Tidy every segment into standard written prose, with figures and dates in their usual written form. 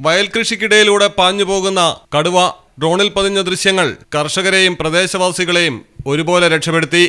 വയൽ കൃഷിക്കിടയിലൂടെ പാഞ്ഞുപോകുന്ന കടുവ ഡ്രോണിൽ പതിഞ്ഞ ദൃശ്യങ്ങൾ കർഷകരെയും പ്രദേശവാസികളെയും ഒരുപോലെ രക്ഷപ്പെടുത്തി.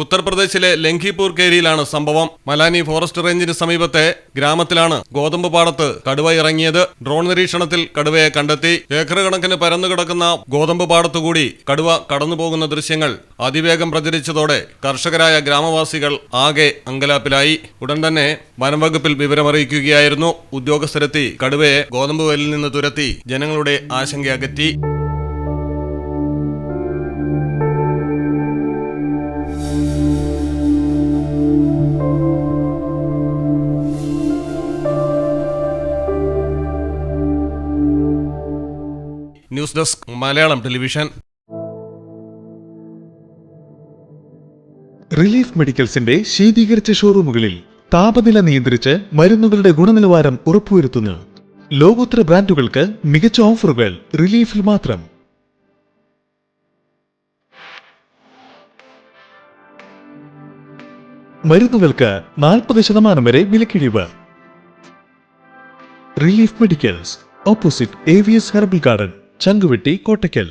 ഉത്തർപ്രദേശിലെ ലംഘിപൂർ കേരിയിലാണ് സംഭവം. മലാനി ഫോറസ്റ്റ് റേഞ്ചിന് സമീപത്തെ ഗ്രാമത്തിലാണ് ഗോതമ്പ് പാടത്ത് കടുവ ഇറങ്ങിയത്. ഡ്രോൺ നിരീക്ഷണത്തിൽ കടുവയെ കണ്ടെത്തി. ഏക്കർ കണക്കിന് പരന്നുകിടക്കുന്ന ഗോതമ്പ് പാടത്തുകൂടി കടുവ കടന്നുപോകുന്ന ദൃശ്യങ്ങൾ അതിവേഗം പ്രചരിച്ചതോടെ കർഷകരായ ഗ്രാമവാസികൾ ആകെ അങ്കലാപ്പിലായി. ഉടൻ തന്നെ വനംവകുപ്പിൽ വിവരമറിയിക്കുകയായിരുന്നു. ഉദ്യോഗസ്ഥരെത്തി കടുവയെ ഗോതമ്പ് വയലിൽ നിന്ന് തുരത്തി ജനങ്ങളുടെ ആശങ്ക അകറ്റി. News desk Malayalam television. Relief മെഡിക്കൽസിന്റെ ശീതീകരിച്ച ഷോറൂമുകളിൽ താപനില നിയന്ത്രിച്ച് മരുന്നുകളുടെ ഗുണനിലവാരം ഉറപ്പുവരുത്തുന്നു. ലോകോത്തര ബ്രാൻഡുകൾക്ക് മികച്ച ഓഫറുകൾ റിലീഫിൽ മാത്രം. മരുന്നുകൾക്ക് 40% വരെ വിലക്കിഴിവ്. Relief medicals, opposite AVS herbal garden, Changuvetty, Kottakkal.